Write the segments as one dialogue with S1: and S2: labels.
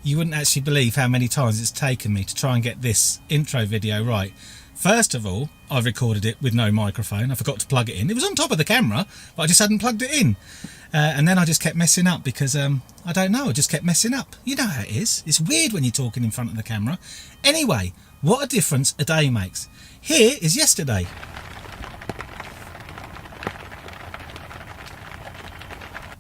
S1: you wouldn't actually believe how many times it's taken me to try and get this intro video right. First of all, I've recorded it with no microphone. I forgot to plug it in. It was on top of the camera, but I just hadn't plugged it in. And then I just kept messing up because, I don't know, I just kept messing up. You know how it is. It's weird when you're talking in front of the camera. Anyway, what a difference a day makes. Here is yesterday.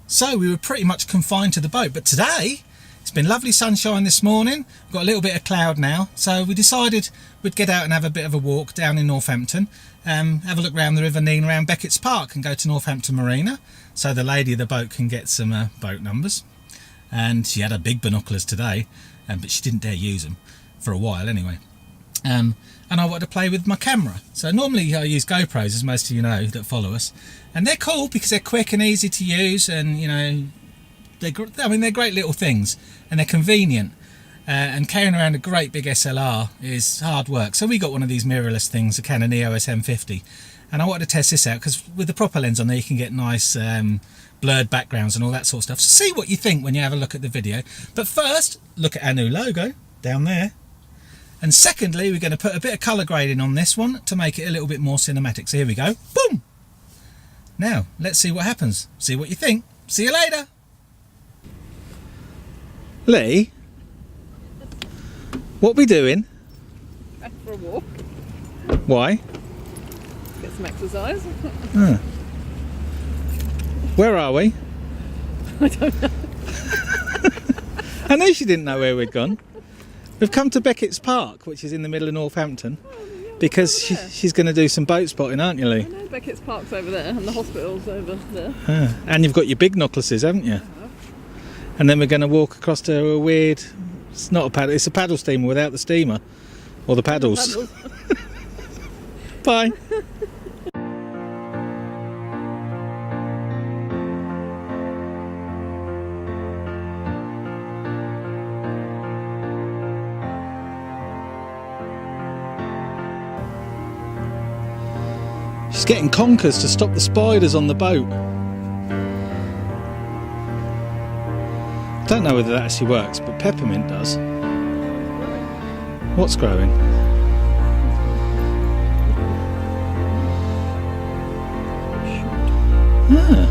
S1: So we were pretty much confined to the boat, but today it's been lovely sunshine this morning. We've got a little bit of cloud now, so we decided we'd get out and have a bit of a walk down in Northampton, have a look around the River Nene around Beckets Park and go to Northampton Marina so the lady of the boat can get some boat numbers. And she had her big binoculars today, but she didn't dare use them for a while anyway. And I wanted to play with my camera. So normally I use GoPros, as most of you know that follow us, and they're cool because they're quick and easy to use, and you know, they're great little things and they're convenient. And carrying around a great big SLR is hard work. So we got one of these mirrorless things, a Canon EOS M50, and I wanted to test this out because with the proper lens on there you can get nice blurred backgrounds and all that sort of stuff. So see what you think when you have a look at the video. But first, look at our new logo down there. And secondly, we're going to put a bit of colour grading on this one to make it a little bit more cinematic. So here we go. Boom! Now, let's see what happens. See what you think. See you later. Lee, what are we doing?
S2: Back for a walk.
S1: Why?
S2: Get some exercise.
S1: Where are we?
S2: I don't know.
S1: I knew she didn't know where we'd gone. We've come to Beckets Park, which is in the middle of Northampton, because she's going to do some boat spotting, aren't you, Lee?
S2: I know, Beckets Park's over there and the hospital's over there.
S1: And you've got your big knuckleses, haven't you? And then we're going to walk across to a weird... It's not a paddle, it's a paddle steamer without the steamer. Or the paddles. Bye. She's getting conkers to stop the spiders on the boat. I don't know whether that actually works, but peppermint does. What's growing? Ah.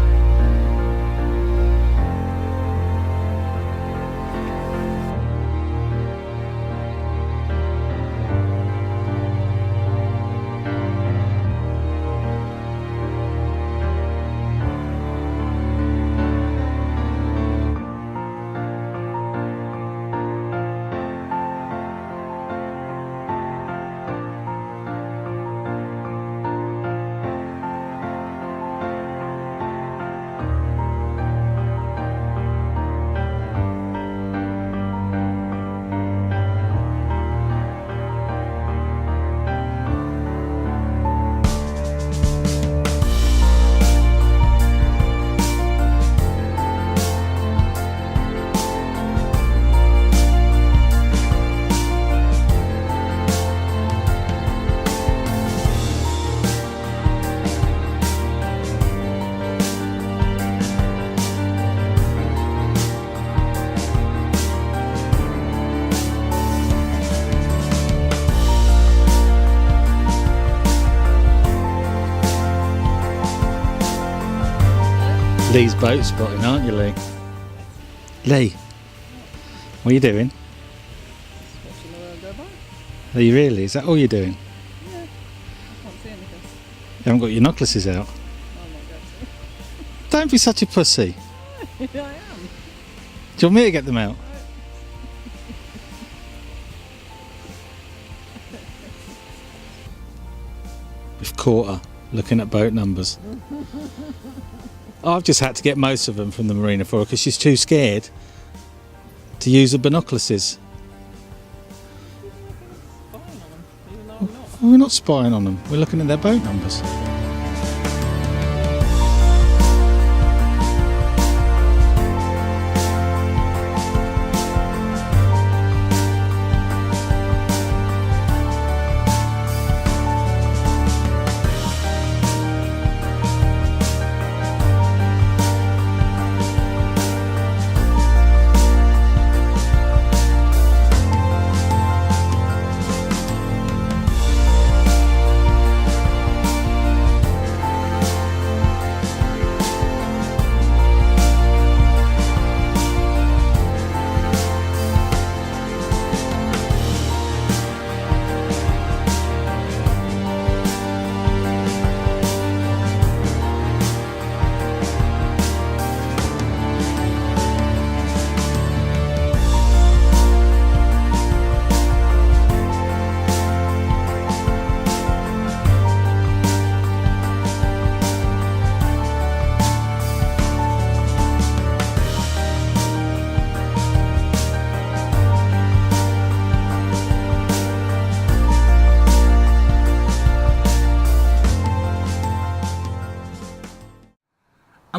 S1: Lee's boat spotting, aren't you, Lee? Lee, what are you doing?
S2: Watching the world go by.
S1: Are you really? Is that all you're doing?
S2: Yeah. I can't see anything.
S1: You haven't got your knuckleses out?
S2: I'm not going to.
S1: Don't be such a pussy.
S2: I am.
S1: Do you want me to get them out? We've caught her looking at boat numbers. I've just had to get most of them from the marina for her because she's too scared to use the binoculars. We're not spying on them, we're looking at their boat numbers.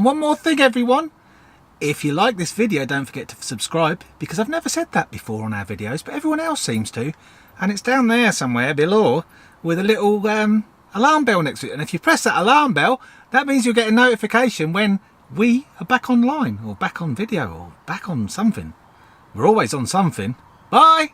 S1: And one more thing, everyone. If you like this video, don't forget to subscribe, because I've never said that before on our videos, but everyone else seems to. And it's down there somewhere below with a little alarm bell next to it. And if you press that alarm bell, that means you'll get a notification when we are back online, or back on video, or back on something. We're always on something. Bye!